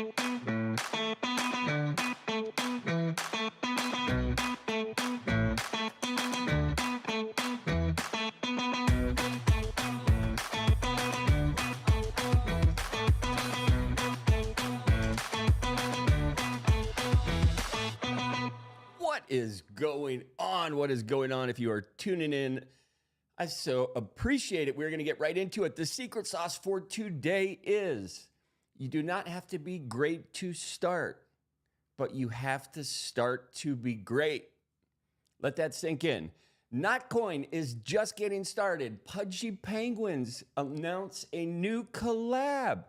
What is going on? What is going on? If you are tuning in, I so appreciate it. We're going to get right into it. The secret sauce for today is you do not have to be great to start, but you have to start to be great. Let that sink in. Notcoin is just getting started. Pudgy Penguins announce a new collab.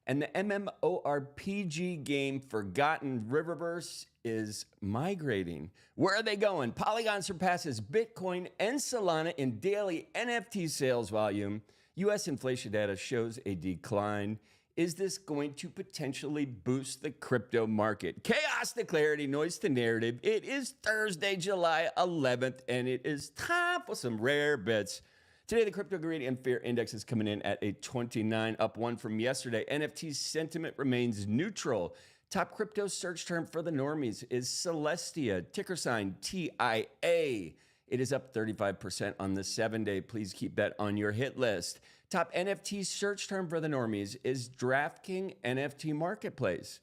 And the MMORPG game Forgotten Riververse is migrating. Where are they going? Polygon surpasses Bitcoin and Solana in daily NFT sales volume. US inflation data shows a decline. Is this going to potentially boost the crypto market? Chaos to clarity, noise to narrative. It is Thursday, July 11th, and it is time for some rare bits. Today, the Crypto Greed and Fear Index is coming in at a 29, up 1 from yesterday. NFT sentiment remains neutral. Top crypto search term for the normies is Celestia, ticker sign TIA. It is up 35% on the 7-day. Please keep that on your hit list. Top NFT search term for the normies is DraftKings NFT Marketplace.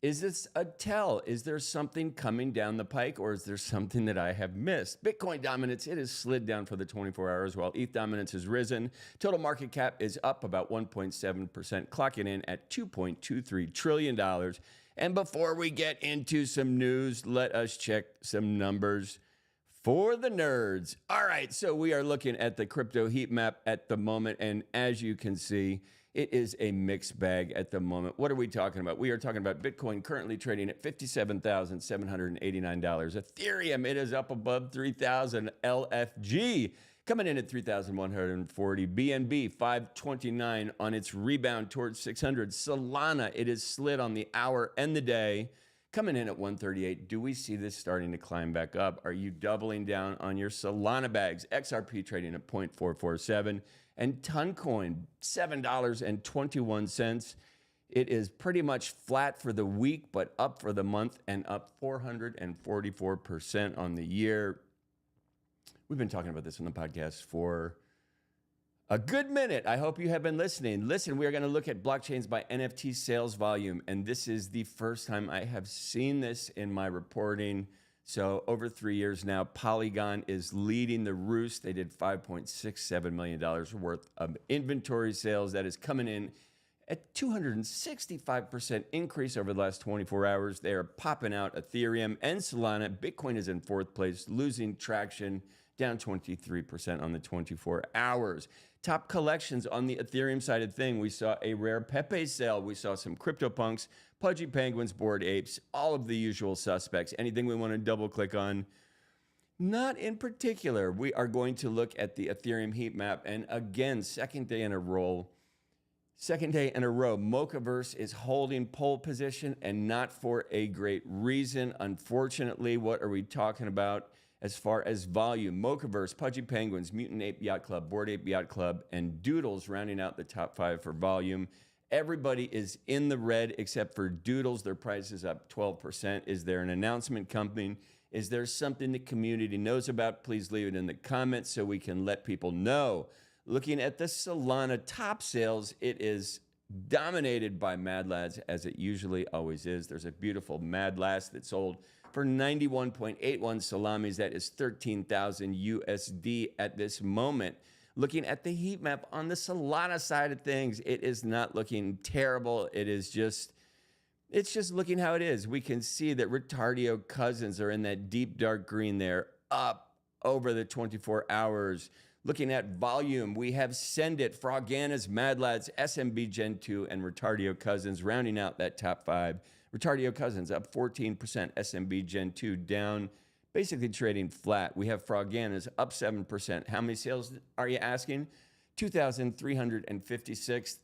Is this a tell? Is there something coming down the pike, or is there something that I have missed? Bitcoin dominance, it has slid down for the 24 hours, while ETH dominance has risen. Total market cap is up about 1.7%, clocking in at $2.23 trillion. And before we get into some news, let us check some numbers for the nerds. All right, so we are looking at the crypto heat map at the moment, and as you can see, it is a mixed bag at the moment. What are we talking about? We are talking about Bitcoin currently trading at $57,789. Ethereum, it is up above 3,000. LFG coming in at 3,140. BNB, 529 on its rebound towards 600. Solana, it is slid on the hour and the day, coming in at 138. Do we see this starting to climb back up? Are you doubling down on your Solana bags? XRP trading at 0.447. And Toncoin, $7.21. It is pretty much flat for the week, but up for the month and up 444% on the year. We've been talking about this on the podcast for a good minute. I hope you have been listening. Listen, we are going to look at blockchains by NFT sales volume, and this is the first time I have seen this in my reporting. So over 3 years now, Polygon is leading the roost. They did $5.67 million worth of inventory sales. That is coming in at 265% increase over the last 24 hours. They are popping out Ethereum and Solana. Bitcoin is in fourth place, losing traction, down 23% on the 24 hours. Top collections on the Ethereum side of thing. We saw a rare Pepe sale. We saw some CryptoPunks, Pudgy Penguins, Bored Apes, all of the usual suspects. Anything we want to double click on? Not in particular. We are going to look at the Ethereum heat map. And again, second day in a row, Mochaverse is holding pole position, and not for a great reason. Unfortunately, what are we talking about as far as volume? Mochaverse, Pudgy Penguins, Mutant Ape Yacht Club, Bored Ape Yacht Club, and Doodles rounding out the top 5 for volume. Everybody is in the red except for Doodles. Their price is up 12%. Is there an announcement coming? Is there something the community knows about? Please leave it in the comments so we can let people know. Looking at the Solana top sales, it is dominated by Mad Lads, as it usually always is. There's a beautiful Mad Lass that sold for 91.81 salamis. That is 13,000 USD at this moment. Looking at the heat map on the Solana side of things, it is not looking terrible. It's just looking how it is. We can see that Retardio Cousins are in that deep dark green there, up over the 24 hours. Looking at volume, we have Send It, Frogana's, Mad Lads, SMB Gen 2, and Retardio Cousins rounding out that top 5. Retardio Cousins up 14%, SMB Gen 2 down, basically trading flat. We have Frogana's up 7%. How many sales are you asking? 2,356.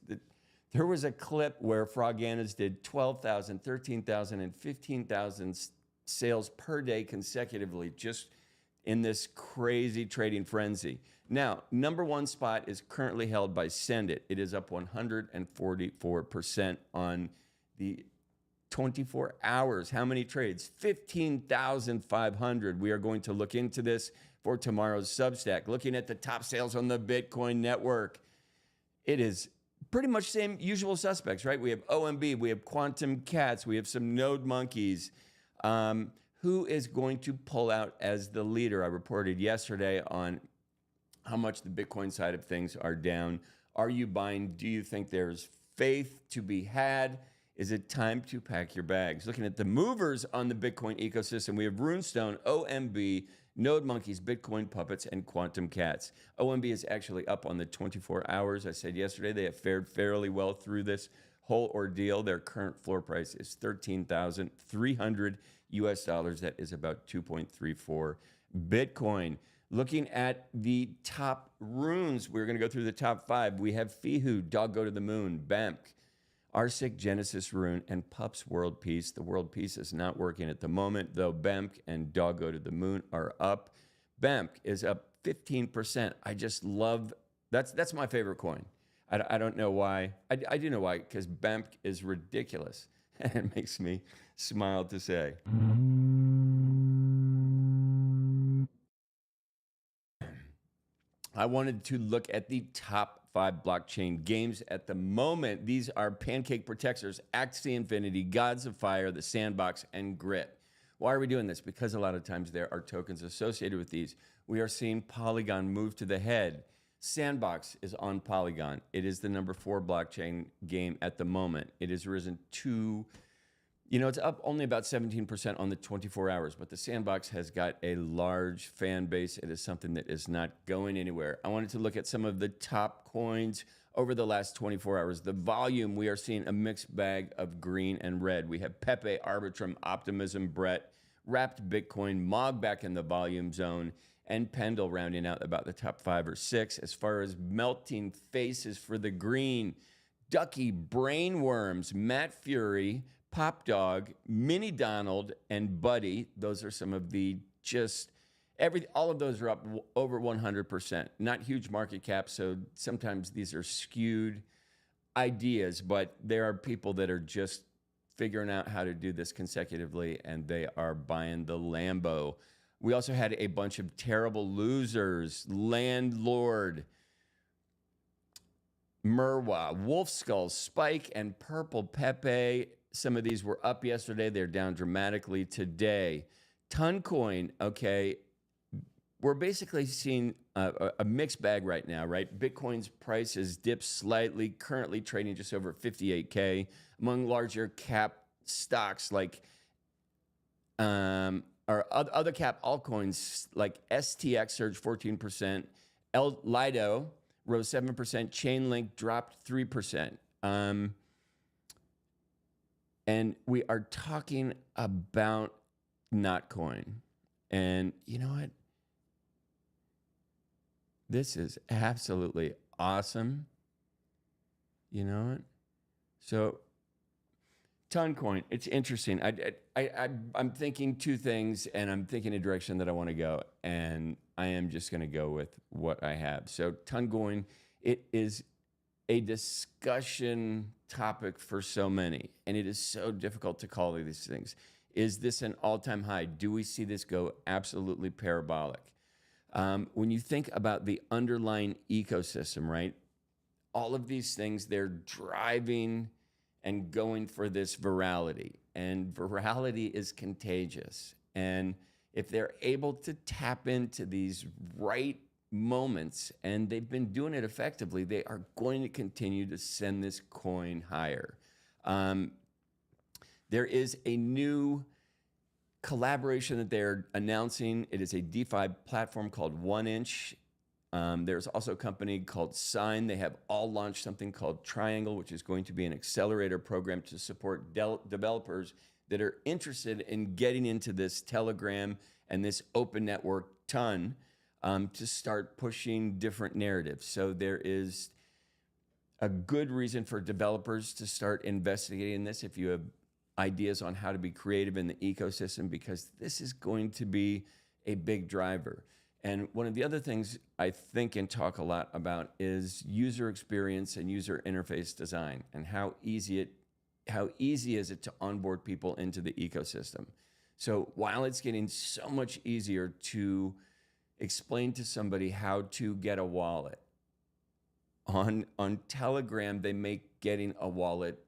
There was a clip where Frogana's did 12,000, 13,000, and 15,000 sales per day consecutively, just in this crazy trading frenzy. Now, number one spot is currently held by Send It. It is up 144% on the 24 hours. How many trades? 15,500. We are going to look into this for tomorrow's Substack. Looking at the top sales on the Bitcoin network, it is pretty much same usual suspects, right? We have OMB, we have Quantum Cats, we have some Node Monkeys. Who is going to pull out as the leader? I reported yesterday on how much the Bitcoin side of things are down. Are you buying? Do you think there's faith to be had? Is it time to pack your bags? Looking at the movers on the Bitcoin ecosystem, we have Runestone, OMB, Node Monkeys, Bitcoin Puppets, and Quantum Cats. OMB is actually up on the 24 hours. I said yesterday they have fared fairly well through this whole ordeal. Their current floor price is $13,300 US dollars. That is about 2.34 Bitcoin. Looking at the top runes, we're going to go through the top 5. We have Fihu, Dog Go to the Moon, BAMK, Arsik, Genesis Rune, and Pups World Peace. The World Peace is not working at the moment, though BAMK and Dog Go to the Moon are up. BAMK is up 15%. I just love, that's my favorite coin. I don't know why. I do know why, because BAMK is ridiculous. And it makes me smile to say. I wanted to look at the top 5 blockchain games at the moment. These are Pancake Protectors, Axie Infinity, Gods of Fire, The Sandbox, and Grit. Why are we doing this? Because a lot of times there are tokens associated with these. We are seeing Polygon move to the head. Sandbox is on Polygon. It is the number 4 blockchain game at the moment. It has risen to, it's up only about 17% on the 24 hours, but the Sandbox has got a large fan base. It is something that is not going anywhere. I wanted to look at some of the top coins over the last 24 hours. The volume, we are seeing a mixed bag of green and red. We have Pepe, Arbitrum, Optimism, Brett, Wrapped Bitcoin, Mog back in the volume zone, and Pendle rounding out about the top 5 or 6. As far as melting faces for the green, Ducky, Brainworms, Matt Fury, Pop Dog, Mini Donald, and Buddy. Those are some of the all of those are up over 100%. Not huge market cap, so sometimes these are skewed ideas, but there are people that are just figuring out how to do this consecutively, and they are buying the Lambo. We also had a bunch of terrible losers. Landlord, Merwa, Wolf Skull, Spike, and Purple Pepe. Some of these were up yesterday. They're down dramatically today. Toncoin, okay. We're basically seeing a mixed bag right now, right? Bitcoin's price has dipped slightly, currently trading just over 58K. Among larger cap stocks like, or other cap altcoins like STX surged 14%, Lido rose 7%, Chainlink dropped 3%. And we are talking about Notcoin. And you know what? This is absolutely awesome. You know what? So, Toncoin, it's interesting. I'm thinking 2 things, and I'm thinking a direction that I want to go, and I am just going to go with what I have. So, Toncoin, it is a discussion topic for so many, and it is so difficult to call these things. Is this an all-time high? Do we see this go absolutely parabolic? When you think about the underlying ecosystem, right? All of these things, they're driving and going for this virality, and virality is contagious. And if they're able to tap into these right moments, and they've been doing it effectively, they are going to continue to send this coin higher. There is a new collaboration that they're announcing. It is a DeFi platform called 1inch. There's also a company called Sign. They have all launched something called Triangle, which is going to be an accelerator program to support developers that are interested in getting into this Telegram and this open network ton to start pushing different narratives. So there is a good reason for developers to start investigating this if you have ideas on how to be creative in the ecosystem, because this is going to be a big driver. And one of the other things I think and talk a lot about is user experience and user interface design, and how easy it how easy is it to onboard people into the ecosystem? So while it's getting so much easier to explain to somebody how to get a wallet, on Telegram, they make getting a wallet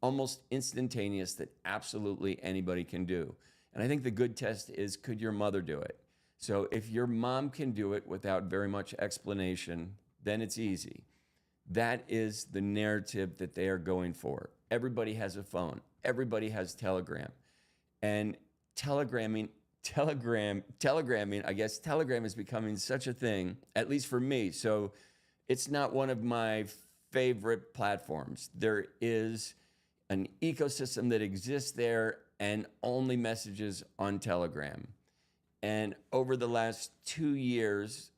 almost instantaneous, that absolutely anybody can do. And I think the good test is, could your mother do it? So if your mom can do it without very much explanation, then it's easy. That is the narrative that they are going for. Everybody has a phone. Everybody has Telegram. And telegramming, I guess Telegram is becoming such a thing, at least for me. So it's not one of my favorite platforms. There is an ecosystem that exists there, and only messages on Telegram. And over the last 2 years,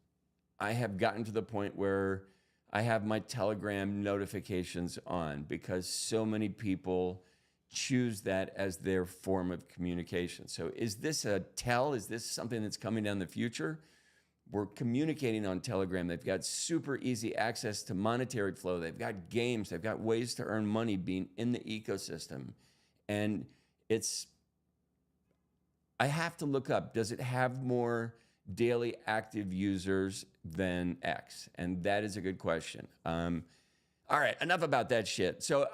I have gotten to the point where I have my Telegram notifications on, because so many people choose that as their form of communication. So is this a tell? Is this something that's coming down the future? We're communicating on Telegram. They've got super easy access to monetary flow. They've got games. They've got ways to earn money being in the ecosystem. And I have to look up, does it have more daily active users than X? And that is a good question. All right, enough about that shit. So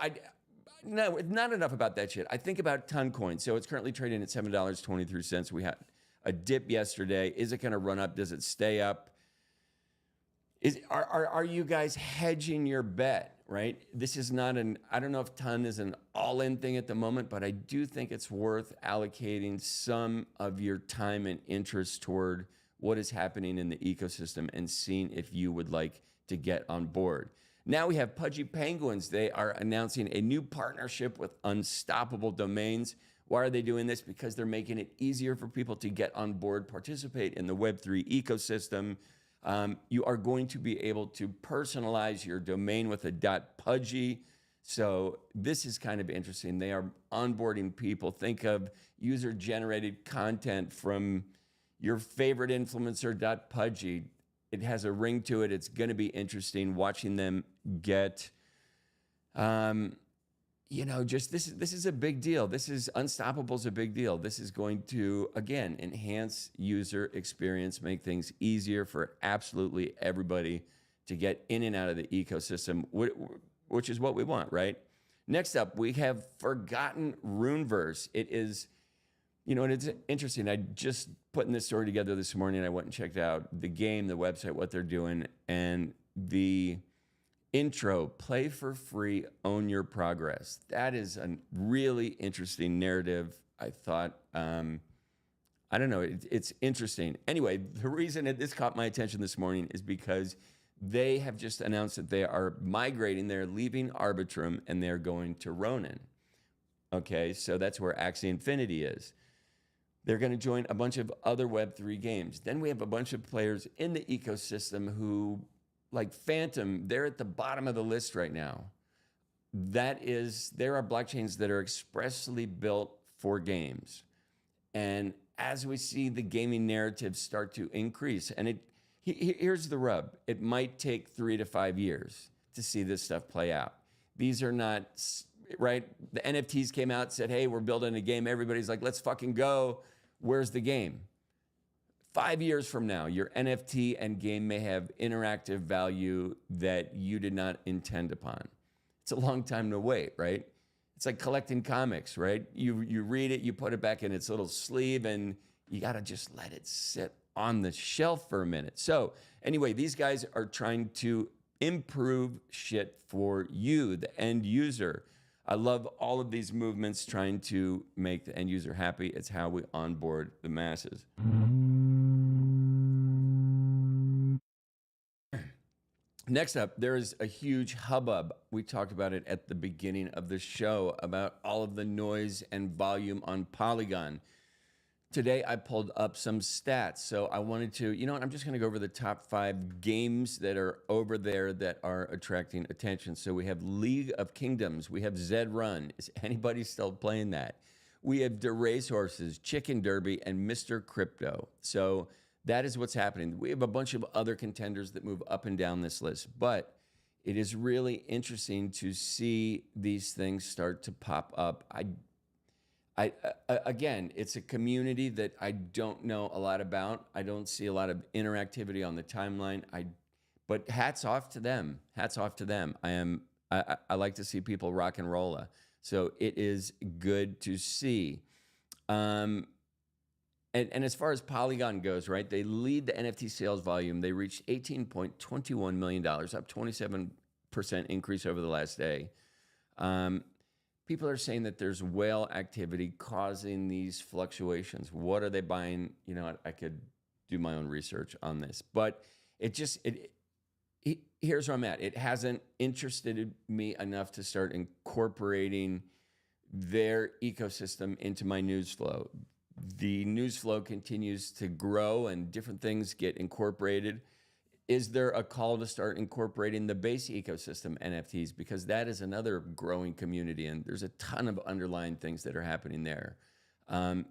no, not enough about that shit. I think about Toncoin. So it's currently trading at $7.23. We had a dip yesterday. Is it going to run up? Does it stay up? Are you guys hedging your bet, right? This is not I don't know if Ton is an all-in thing at the moment, but I do think it's worth allocating some of your time and interest toward what is happening in the ecosystem and seeing if you would like to get on board. Now we have Pudgy Penguins. They are announcing a new partnership with Unstoppable Domains. Why are they doing this? Because they're making it easier for people to get on board, participate in the Web3 ecosystem. You are going to be able to personalize your domain with a .pudgy. So this is kind of interesting. They are onboarding people. Think of user-generated content from your favorite influencer .pudgy. It has a ring to it. It's going to be interesting watching them get, just this is a big deal. Unstoppable is a big deal. This is going to, again, enhance user experience, make things easier for absolutely everybody to get in and out of the ecosystem, which is what we want, right? Next up, we have Forgotten Runeverse. It is, and it's interesting. I just putting this story together this morning. I went and checked out the game, the website, what they're doing, and the intro, play for free, own your progress. That is a really interesting narrative. I thought, I don't know, it's interesting. Anyway, the reason that this caught my attention this morning is because they have just announced that they are migrating. They're leaving Arbitrum and they're going to Ronin. Okay, so that's where Axie Infinity is. They're going to join a bunch of other Web3 games. Then we have a bunch of players in the ecosystem who, like Phantom, they're at the bottom of the list right now. There are blockchains that are expressly built for games. And as we see the gaming narrative start to increase, and here's the rub. It might take 3 to 5 years to see this stuff play out. These are not, right? The NFTs came out, said, hey, we're building a game. Everybody's like, let's fucking go. Where's the game? 5 years from now, your NFT and game may have interactive value that you did not intend upon. It's a long time to wait, right? It's like collecting comics, right? You read it, you put it back in its little sleeve, and you got to just let it sit on the shelf for a minute. So anyway, these guys are trying to improve shit for you, the end user. I love all of these movements trying to make the end user happy. It's how we onboard the masses. Next up, there is a huge hubbub. We talked about it at the beginning of the show about all of the noise and volume on Polygon. Today, I pulled up some stats. So I wanted to, I'm just going to go over the top 5 games that are over there that are attracting attention. So we have League of Kingdoms. We have Zed Run. Is anybody still playing that? We have The Racehorses, Chicken Derby, and Mr. Crypto. So that is what's happening. We have a bunch of other contenders that move up and down this list. But it is really interesting to see these things start to pop up. Again, it's a community that I don't know a lot about. I don't see a lot of interactivity on the timeline. But hats off to them. Hats off to them. I like to see people rock and roll. So it is good to see. And as far as Polygon goes, right, they lead the NFT sales volume. They reached $18.21 million, up 27% increase over the last day. People are saying that there's whale activity causing these fluctuations. What are they buying? You know, I could do my own research on this, but here's where I'm at. It hasn't interested me enough to start incorporating their ecosystem into my news flow. The news flow continues to grow and different things get incorporated. Is there a call to start incorporating the base ecosystem NFTs? Because that is another growing community, and there's a ton of underlying things that are happening there.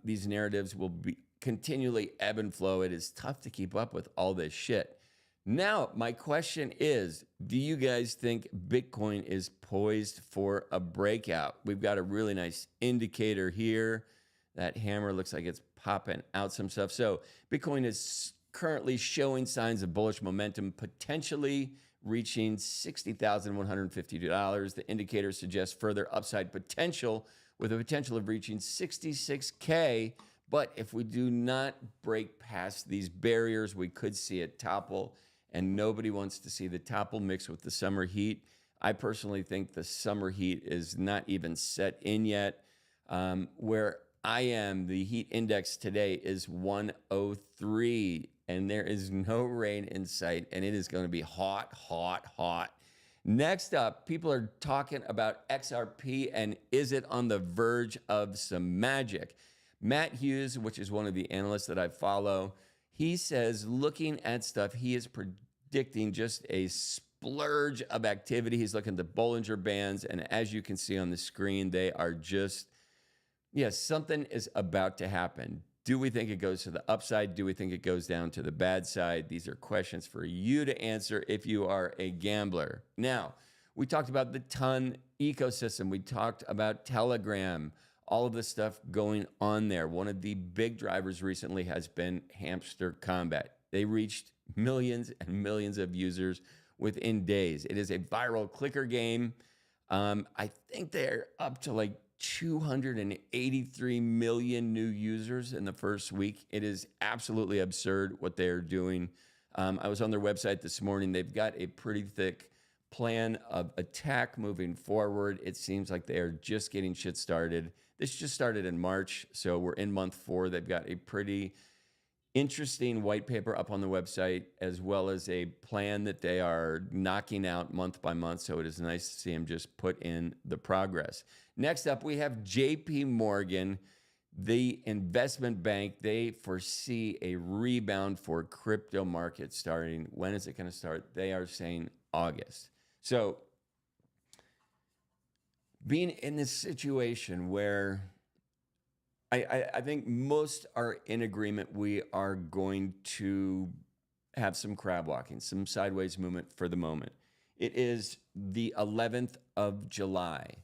These narratives will be continually ebb and flow. It is tough to keep up with all this shit. Now, my question is, do you guys think Bitcoin is poised for a breakout? We've got a really nice indicator here. That hammer looks like it's popping out some stuff. So Bitcoin is currently showing signs of bullish momentum, potentially reaching $60,152. The indicator suggests further upside potential with a potential of reaching 66K. But if we do not break past these barriers, we could see it topple, and nobody wants to see the topple mix with the summer heat. I personally think the summer heat is not even set in yet. Where I am, the heat index today is 103, and there is no rain in sight, and it is going to be hot, hot, hot. Next up, people are talking about XRP, and is it on the verge of some magic? Matt Hughes, which is one of the analysts that I follow, he says, looking at stuff, he is predicting just a splurge of activity. He's looking at the Bollinger Bands, and as you can see on the screen, they are just, yes, something is about to happen. Do we think it goes to the upside? Do we think it goes down to the bad side? These are questions for you to answer if you are a gambler. Now, we talked about the Ton ecosystem. We talked about Telegram, all of the stuff going on there. One of the big drivers recently has been Hamster Combat. They reached millions and millions of users within days. It is a viral clicker game. I think they're up to like 283 million new users in the first week. It is absolutely absurd what they're doing. I was on their website this morning. They've got a pretty thick plan of attack moving forward. It seems like they are just getting shit started. This just started in March, so we're in month 4. They've got a pretty interesting white paper up on the website, as well as a plan that they are knocking out month by month. So it is nice to see them just put in the progress. Next up, we have JP Morgan, the investment bank. They foresee a rebound for crypto markets starting. When is it going to start? They are saying August. So being in this situation where I think most are in agreement, we are going to have some crab walking, some sideways movement for the moment. It is the 11th of July,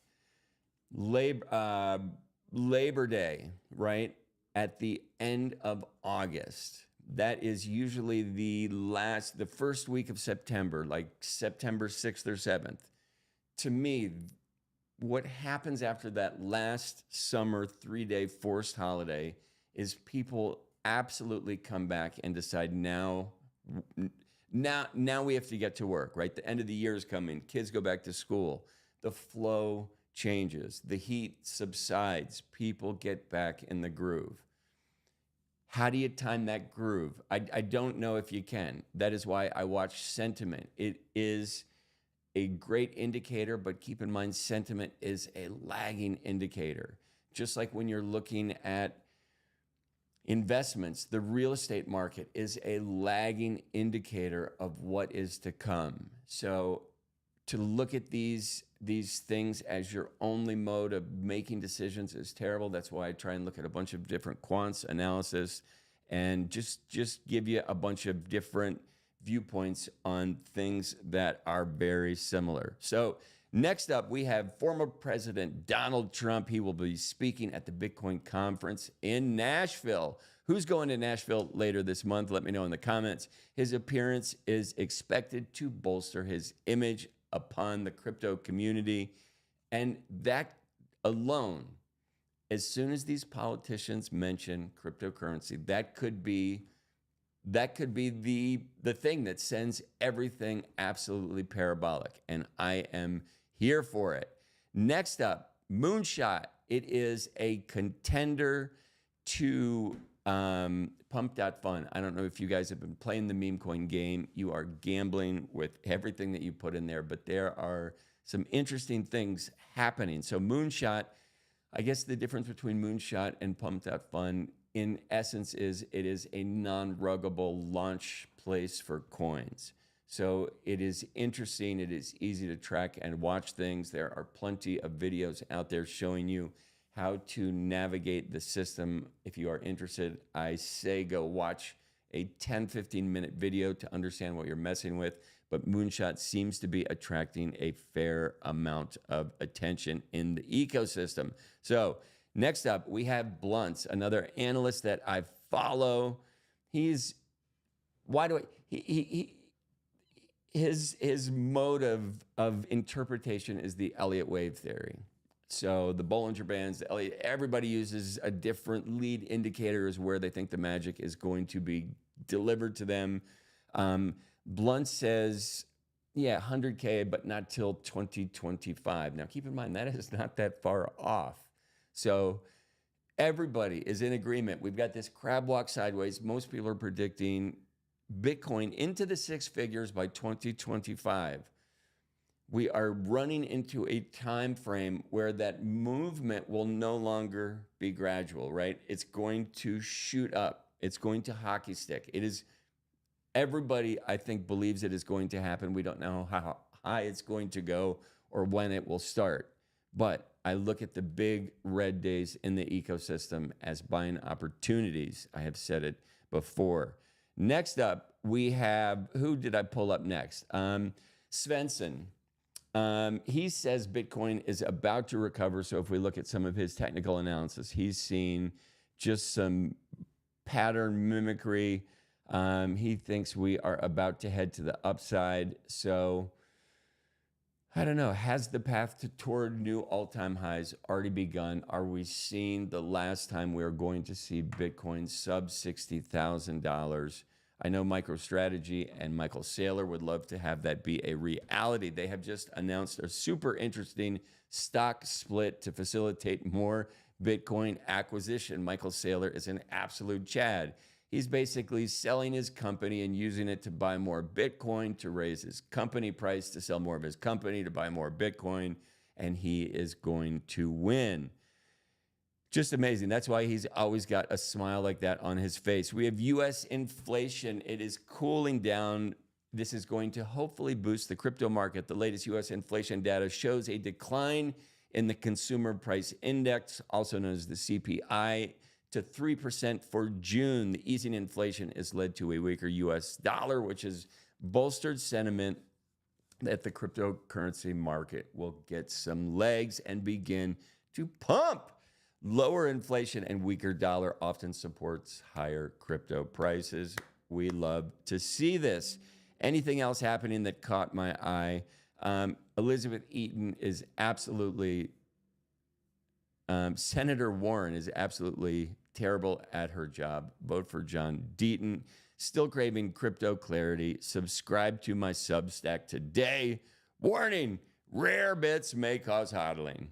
Labor Day, right? At the end of August. That is usually the first week of September, like September 6th or 7th. To me, what happens after that last summer 3-day forced holiday is people absolutely come back and decide now we have to get to work, right? The end of the year is coming. Kids go back to school. The flow changes. The heat subsides. People get back in the groove. How do you time that groove? I don't know if you can. That is why I watch sentiment. It is a great indicator, but keep in mind, sentiment is a lagging indicator. Just like when you're looking at investments, the real estate market is a lagging indicator of what is to come. So to look at these things as your only mode of making decisions is terrible. That's why I try and look at a bunch of different quants analysis and just give you a bunch of different viewpoints on things that are very similar. So, next up, we have former President Donald Trump. He will be speaking at the Bitcoin conference in Nashville. Who's going to Nashville later this month? Let me know in the comments. His appearance is expected to bolster his image upon the crypto community. And that alone, as soon as these politicians mention cryptocurrency, that could be the thing that sends everything absolutely parabolic. And I am here for it. Next up, Moonshot. It is a contender to Pump.Fun. I don't know if you guys have been playing the meme coin game. You are gambling with everything that you put in there, but there are some interesting things happening. So Moonshot, I guess the difference between Moonshot and Pump.Fun in essence is it is a non-ruggable launch place for coins. So it is interesting. It is easy to track and watch things. There are plenty of videos out there showing you how to navigate the system. If you are interested, I say go watch a 10-15 minute video to understand what you're messing with. But Moonshot seems to be attracting a fair amount of attention in the ecosystem. So next up, we have Blunts, another analyst that I follow. His mode of interpretation is the Elliott wave theory. So the Bollinger Bands, everybody uses a different lead indicators where they think the magic is going to be delivered to them. Blunt says, yeah, 100K, but not till 2025. Now, keep in mind, that is not that far off. So everybody is in agreement. We've got this crab walk sideways. Most people are predicting Bitcoin into the six figures by 2025. We are running into a time frame where that movement will no longer be gradual, right? It's going to shoot up. It's going to hockey stick. It is, everybody, I think, believes it is going to happen. We don't know how high it's going to go or when it will start. But I look at the big red days in the ecosystem as buying opportunities. I have said it before. Next up, we have, who did I pull up next? Svensson. He says Bitcoin is about to recover. So if we look at some of his technical analysis, he's seen just some pattern mimicry. He thinks we are about to head to the upside. So I don't know. Has the path toward new all-time highs already begun? Are we seeing the last time we are going to see Bitcoin sub $60,000? I know MicroStrategy and Michael Saylor would love to have that be a reality. They have just announced a super interesting stock split to facilitate more Bitcoin acquisition. Michael Saylor is an absolute Chad. He's basically selling his company and using it to buy more Bitcoin, to raise his company price, to sell more of his company, to buy more Bitcoin, and he is going to win. Just amazing. That's why he's always got a smile like that on his face. We have U.S. inflation. It is cooling down. This is going to hopefully boost the crypto market. The latest U.S. inflation data shows a decline in the consumer price index, also known as the CPI, to 3% for June. The easing inflation has led to a weaker U.S. dollar, which has bolstered sentiment that the cryptocurrency market will get some legs and begin to pump. Lower inflation and weaker dollar often supports higher crypto prices. We love to see this. Anything else happening that caught my eye? Elizabeth Eaton is absolutely, Senator Warren is absolutely terrible at her job. Vote for John Deaton. Still craving crypto clarity. Subscribe to my Substack today. Warning, rare bits may cause hodling.